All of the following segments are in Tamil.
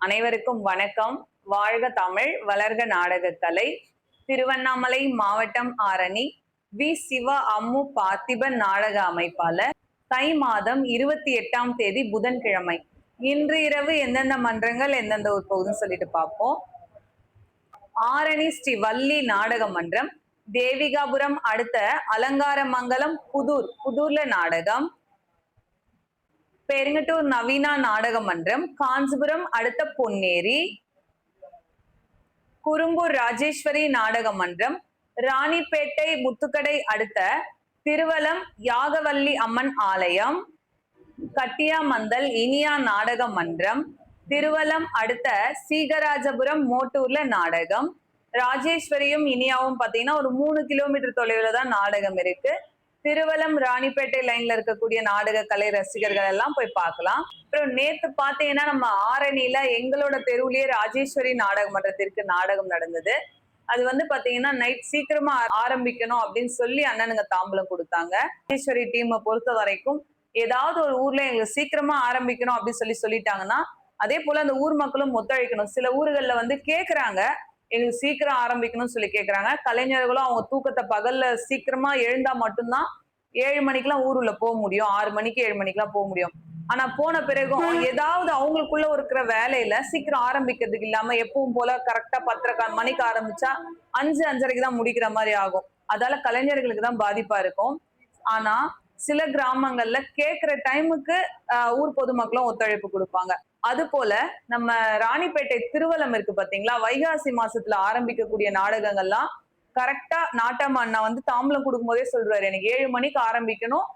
அனைவருக்கும் வணக்கம். வாழ்க தமிழ், வளர்க நாடகக்கலை. திருவண்ணாமலை மாவட்டம் ஆரணி வி சிவ அம்மு பார்த்திபன் நாடக அமைப்பாளர். தை மாதம் 28ஆம் தேதி புதன்கிழமை. இன்று இரவு எந்தெந்த மன்றங்கள் எந்தெந்த ஊர் போகுதுன்னு சொல்லிட்டு பார்ப்போம். ஆரணி ஸ்ரீ வள்ளி நாடக மன்றம், தேவிகாபுரம் அடுத்த அலங்காரமங்கலம் புதூர்ல நாடகம், பெருங்கட்டூர் நவீனா நாடக மன்றம், காஞ்சிபுரம் அடுத்த பொன்னேரி, குறும்பூர் ராஜேஸ்வரி நாடக மன்றம், ராணிப்பேட்டை முத்துக்கடை அடுத்த திருவலம் யாகவல்லி அம்மன் ஆலயம், கட்டியாமந்தல் இனியா நாடக மன்றம், திருவலம் அடுத்த சீகராஜபுரம் மோட்டூர்ல நாடகம். ராஜேஸ்வரியும் இனியாவும் பாத்தீங்கன்னா ஒரு 3 கிலோமீட்டர் தொலைவுல தான் நாடகம் இருக்கு. திருவலம் ராணிப்பேட்டை லைன்ல இருக்கக்கூடிய நாடக கலை ரசிகர்கள் எல்லாம் போய் பார்க்கலாம். அப்புறம் நேத்து பாத்தீங்கன்னா நம்ம ஆரணியில எங்களோட தெருவுலயே ராஜேஸ்வரி நாடக மன்றத்திற்கு நாடகம் நடந்தது. அது வந்து பாத்தீங்கன்னா நைட் சீக்கிரமா ஆரம்பிக்கணும் அப்படின்னு சொல்லி அண்ணனுங்க தாம்பலம் கொடுத்தாங்க. ராஜேஸ்வரி டீமை பொறுத்த வரைக்கும் ஏதாவது ஒரு ஊர்ல எங்களுக்கு சீக்கிரமா ஆரம்பிக்கணும் அப்படின்னு சொல்லிட்டாங்கன்னா அதே போல அந்த ஊர் மக்களும் ஒத்துழைக்கணும். சில ஊர்கள்ல வந்து கேக்குறாங்க, எங்களுக்கு சீக்கிரம் ஆரம்பிக்கணும்னு சொல்லி கேக்குறாங்க. கலைஞர்களும் அவங்க தூக்கத்தை பகல்ல சீக்கிரமா எழுந்தா மட்டும்தான் 7 மணிக்கெல்லாம் ஊருள்ள போக முடியும், 6 மணிக்கு 7 மணிக்கெல்லாம் போக முடியும். ஆனா போன பிறகும் ஏதாவது அவங்களுக்குள்ள இருக்கிற வேலையில சீக்கிரம் ஆரம்பிக்கிறதுக்கு இல்லாம எப்பவும் போல கரெக்டா 10:30 மணிக்கு ஆரம்பிச்சா 5:30க்கு தான் முடிக்கிற மாதிரி ஆகும். அதால கலைஞர்களுக்கு தான் பாதிப்பா இருக்கும். ஆனா சில கிராமங்கள்ல கேக்குற டைமுக்கு ஊர் பொதுமக்களும் ஒத்துழைப்பு கொடுப்பாங்க. அது போல நம்ம ராணிப்பேட்டை திருவலம் இருக்கு பாத்தீங்களா, வைகாசி மாசத்துல ஆரம்பிக்கக்கூடிய நாடகங்கள்லாம் கரெக்டா நாட்டாம அண்ணா வந்து தாம்பலம் கொடுக்கும் போதே சொல்றாரு, எனக்கு 7 மணிக்கு ஆரம்பிக்கணும்,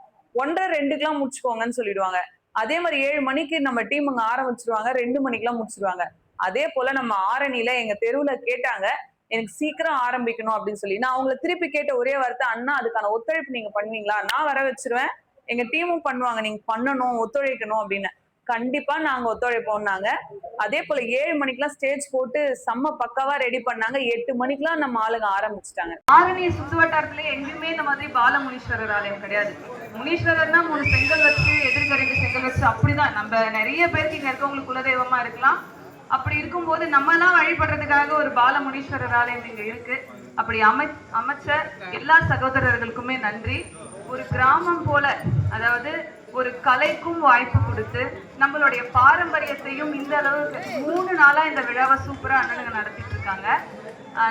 1:30-2க்குலாம் முடிச்சுக்கோங்கன்னு சொல்லிடுவாங்க. அதே மாதிரி 7 மணிக்கு நம்ம டீம் அங்க ஆரம்பிச்சிருவாங்க, 2 மணிக்கெல்லாம் முடிச்சிருவாங்க. அதே போல நம்ம ஆரணியில எங்க தெருவுல கேட்டாங்க, எனக்கு சீக்கிரம் ஆரம்பிக்கணும் அப்படின்னு சொல்லி. நான் அவங்களை திருப்பி கேட்ட ஒரே வார்த்தை, அண்ணா அதுக்கான ஒத்துழைப்பு நீங்க பண்ணுவீங்களா? நான் வர வச்சிருவேன், எங்க டீமும் பண்ணுவாங்க, நீங்க பண்ணணும் ஒத்துழைக்கணும் அப்படின்னு. கண்டிப்பா நாங்க ஒத்துழைப்போம்னாங்க. அதே போல 7 மணிக்கெல்லாம் ஸ்டேஜ் போட்டு செம்ம பக்காவா ரெடி பண்ணாங்க. 8 மணிக்கெல்லாம் நம்ம ஆளுங்க ஆரம்பிச்சிட்டாங்க. ஆரணி சுத்துவட்டாரத்துல எங்கேயுமே இந்த மாதிரி பாலமுனீஸ்வரர் ஆலயம் கிடையாது. முனீஸ்வரர்னா 3 செங்கல் வச்சு எதிர்க்க 2 செங்கல் வச்சு அப்படிதான். நம்ம நிறைய பேருக்கு இங்க இருக்கவங்களுக்கு குலதெய்வமா இருக்கலாம். அப்படி இருக்கும்போது நம்ம எல்லாம் வழிபடுறதுக்காக ஒரு பாலமுனீஸ்வரர் ஆலயம் இங்க இருக்கு. அப்படி அமைச்ச எல்லா சகோதரர்களுக்குமே நன்றி. ஒரு கிராமம் போல, அதாவது ஒரு கலைக்கும் வாய்ப்பு கொடுத்து நம்மளுடைய பாரம்பரியத்தையும் இந்த அளவுக்கு 3 நாளா இந்த விழாவை சூப்பரா அண்ணனுங்க நடத்திட்டு இருக்காங்க.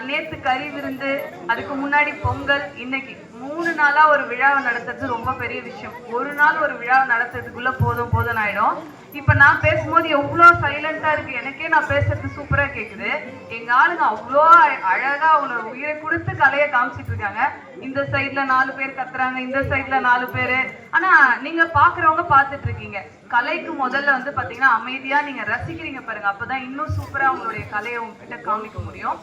நேத்து கறி விருந்து, அதுக்கு முன்னாடி பொங்கல், இன்னைக்கு 3 நாளா ஒரு விழாவை நடத்துறது ரொம்ப பெரிய விஷயம். ஒரு நாள் ஒரு விழாவை நடத்துறதுக்குள்ள போதும் ஆயிடும். இப்ப நான் பேசும்போது எவ்வளோ சைலண்டா இருக்கு, எனக்கே நான் பேசுறது சூப்பரா கேக்குது. எங்க ஆளுங்க அவ்வளோ அழகா அவங்களோட உயிரை கொடுத்து கலையை காமிச்சிட்டு இருக்காங்க. இந்த சைட்ல 4 பேர் கத்துறாங்க, இந்த சைட்ல 4 பேரு. ஆனா நீங்க பாக்குறவங்க பாத்துட்டு இருக்கீங்க. கலைக்கு முதல்ல வந்து பாத்தீங்கன்னா அமைதியா நீங்க ரசிக்கிறீங்க பாருங்க, அப்பதான் இன்னும் சூப்பரா அவங்களுடைய கலையை உங்ககிட்ட காமிக்க முடியும்.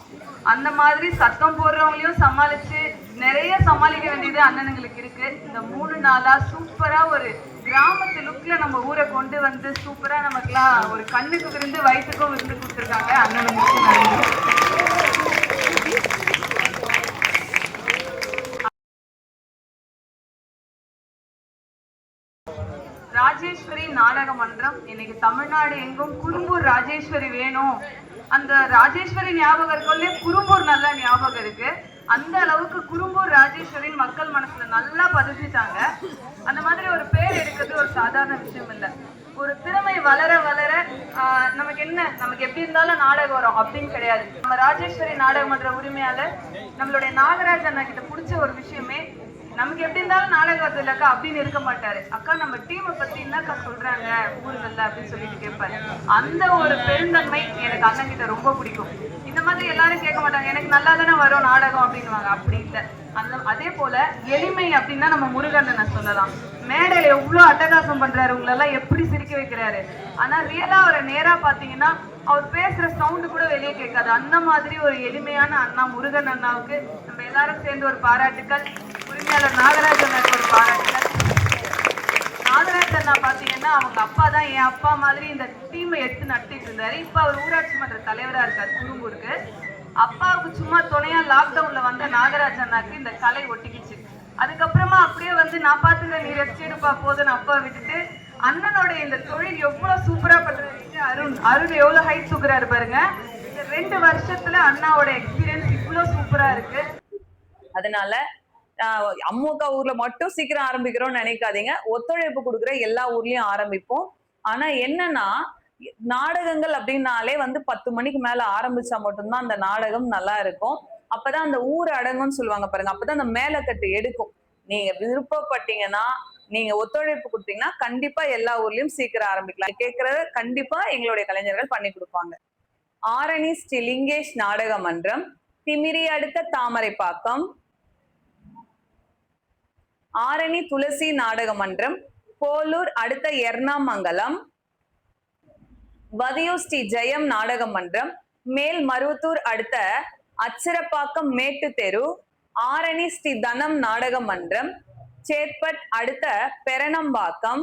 அந்த மாதிரி சத்தம் போடுறவங்களையும் சமாளிச்சு நிறைய சமாளிக்க வேண்டியது அண்ணனுங்களுக்கு இருக்கு. இந்த 3 நாளா சூப்பரா ஒரு கிராமத்து லுக்ல நம்ம ஊரை கொண்டு வந்து சூப்பரா நமக்குலாம் ஒரு கண்ணுக்கு விருந்து வயிற்றுக்கும் விருந்து கொடுத்துருக்காங்க. அண்ணனுங்களுக்கு நன்றி. ராஜேஸ்வரி நாடக மன்றம் இன்னைக்கு தமிழ்நாடு எங்கும் குறும்பூர் ராஜேஸ்வரி வேணும், அந்த ராஜேஸ்வரி ஞாபகம் இருக்கே குறும்பூர் நல்லா ஞாபகம் இருக்கு. அந்த அளவுக்கு குறும்பூர் ராஜேஸ்வரின் மக்கள் மனசுல நல்லா பதிஞ்சிட்டாங்க. அந்த மாதிரி ஒரு பேர் எடுக்கிறது ஒரு சாதாரண விஷயம் இல்லை. ஒரு திறமை வளர வளர நமக்கு எப்படி இருந்தாலும் நாடகம் வரும் அப்படின்னு கிடையாது. நம்ம ராஜேஸ்வரி நாடக மன்ற உரிமையாளர் நம்மளுடைய நாகராஜ் அண்ணா கிட்ட பிடிச்ச ஒரு விஷயமே, நமக்கு எப்படி இருந்தாலும் நாடகம் வருது இல்லக்கா அப்படின்னு இருக்க மாட்டாரு. அக்கா நம்ம டீமை பத்தி என்னக்கா சொல்றாங்க ஊருங்கள்ல அப்படின்னு சொல்லிட்டு கேட்பாரு. அந்த ஒரு பெருந்தன்மை எனக்கு அண்ணன் கிட்ட ரொம்ப பிடிக்கும். இந்த மாதிரி எல்லாரும் கேட்க மாட்டாங்க, எனக்கு நல்லா தானே வரும் நாடகம் அப்படின்னுவாங்க. அப்படி இல்லை. அதே போல எளிமை அப்படின்னா நம்ம முருகண்ணனை சொல்லலாம். மேடையில எவ்வளவு அட்டகாசம் பண்றாரு, உங்களெல்லாம் எப்படி சிரிக்க வைக்கிறாரு. ஆனா ரியலா அவரை நேரா பாத்தீங்கன்னா அவர் பேசுற சவுண்டு கூட வெளியே கேட்காது. அந்த மாதிரி ஒரு எளிமையான அண்ணா முருகன் அண்ணாவுக்கு நம்ம எல்லாரும் சேர்ந்து ஒரு பாராட்டுக்கள். உரிமையாளர் நாகராஜ் அண்ணாவுக்கு ஒரு பாராட்டுக்கள். நாகராஜ் அண்ணா பாத்தீங்கன்னா அவங்க அப்பா தான் என் அப்பா மாதிரி இந்த டீமை எடுத்து நடத்திட்டு இருந்தாரு. இப்ப அவர் ஊராட்சி மன்ற தலைவரா இருக்காரு குறும்பூருக்கு. அப்பாவுக்கு சும்மா துணையா லாக்டவுன்ல வந்த நாகராஜ் அண்ணாக்கு இந்த கலை ஒட்டிக்கிச்சு. அதுக்கப்புறமா அப்படியே வந்து நான் பாத்துங்க நீ ரெஸ்ட் எடுப்பா போதுன்னு அப்பா விட்டுட்டு அண்ணனோட இந்த தொழில் எவ்வளவு சூப்பரா பண்றது அருண் அருண் எவ்வளவு ஹைட் தூக்குறாரு பாருங்க. இந்த 2 வருஷத்துல அண்ணாவோட எக்ஸ்பீரியன்ஸ் இவ்வளவு சூப்பரா இருக்கு. அதனால அம்முக்கா ஊர்ல மட்டும் சீக்கிரம் ஆரம்பிக்கிறோம்னு நினைக்காதீங்க. ஒத்துழைப்பு கொடுக்குற எல்லா ஊர்லயும் ஆரம்பிப்போம். ஆனா என்னன்னா, நாடகங்கள் அப்படின்னாலே 10 மணிக்கு மேல ஆரம்பிச்சா மட்டும்தான் அந்த நாடகம் நல்லா இருக்கும். அப்பதான் அந்த ஊர் அடங்கும்னு சொல்லுவாங்க பாருங்க. அப்பதான் அந்த மேலக்கட்டு எடுக்கும். நீங்க விருப்பப்பட்டீங்கன்னா, நீங்க ஒத்துழைப்பு கொடுத்தீங்கன்னா கண்டிப்பா எல்லா ஊர்லயும் சீக்கிரம் ஆரம்பிக்கலாம். கேட்கறத கண்டிப்பா எங்களுடைய கலைஞர்கள் பண்ணி கொடுப்பாங்க. ஆரணி ஸ்ரீ லிங்கேஷ் நாடக மன்றம், திமிரி அடுத்த தாமரைப்பாக்கம், ஆரணி துளசி நாடக மன்றம், போலூர் அடுத்த எர்ணாமங்கலம், வதியூர் ஸ்ரீ ஜெயம் நாடக மன்றம், மேல் மருவத்தூர் அடுத்த அச்சிரப்பாக்கம் மேட்டு தெரு, ஆரணி ஸ்ரீ தனம் நாடக மன்றம், சேத்பட் அடுத்த பெரணம்பாக்கம்,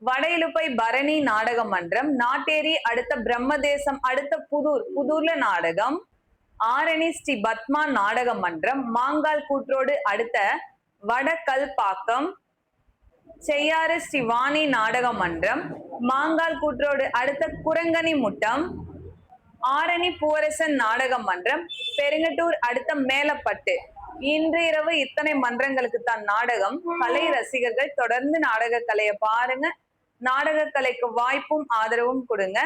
வடையிலுப்பை பரணி நாடக மன்றம், நாட்டேரி அடுத்த பிரம்மதேசம் அடுத்த புதூர்ல நாடகம், ஆரணி ஸ்ரீ பத்மா நாடக மன்றம், மாங்கால் கூற்றோடு அடுத்த வடகல்பாக்கம், செய்யாறு ஸ்ரீ வாணி நாடக மன்றம், மாங்கால் கூற்றோடு அடுத்த குரங்கனி முட்டம், ஆரணி பூவரசன் நாடக மன்றம், பெருங்கட்டூர் அடுத்த மேலப்பட்டு. இன்று இரவு இத்தனை மன்றங்களுக்கு தான் நாடகம். கலை ரசிகர்கள் தொடர்ந்து நாடக கலையை பாருங்க. நாடக கலைக்கு வாய்ப்பும் ஆதரவும் கொடுங்க.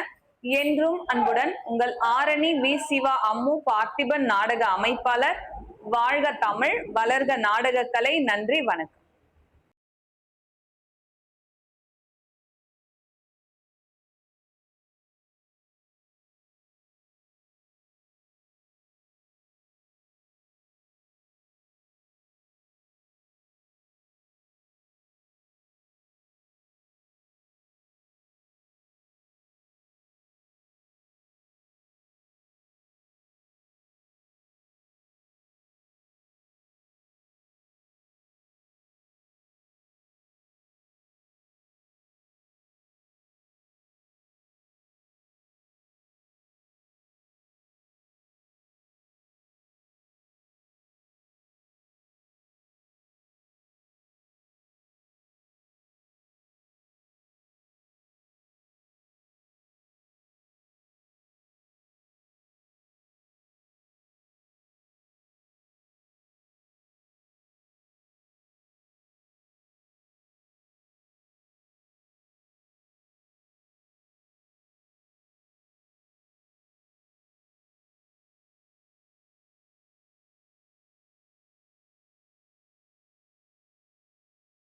என்றும் அன்புடன் உங்கள் ஆரணி வி. சிவா அம்மு பார்த்திபன் நாடக அமைப்பாளர். வாழ்க தமிழ், வளர்க நாடக கலை. நன்றி, வணக்கம்.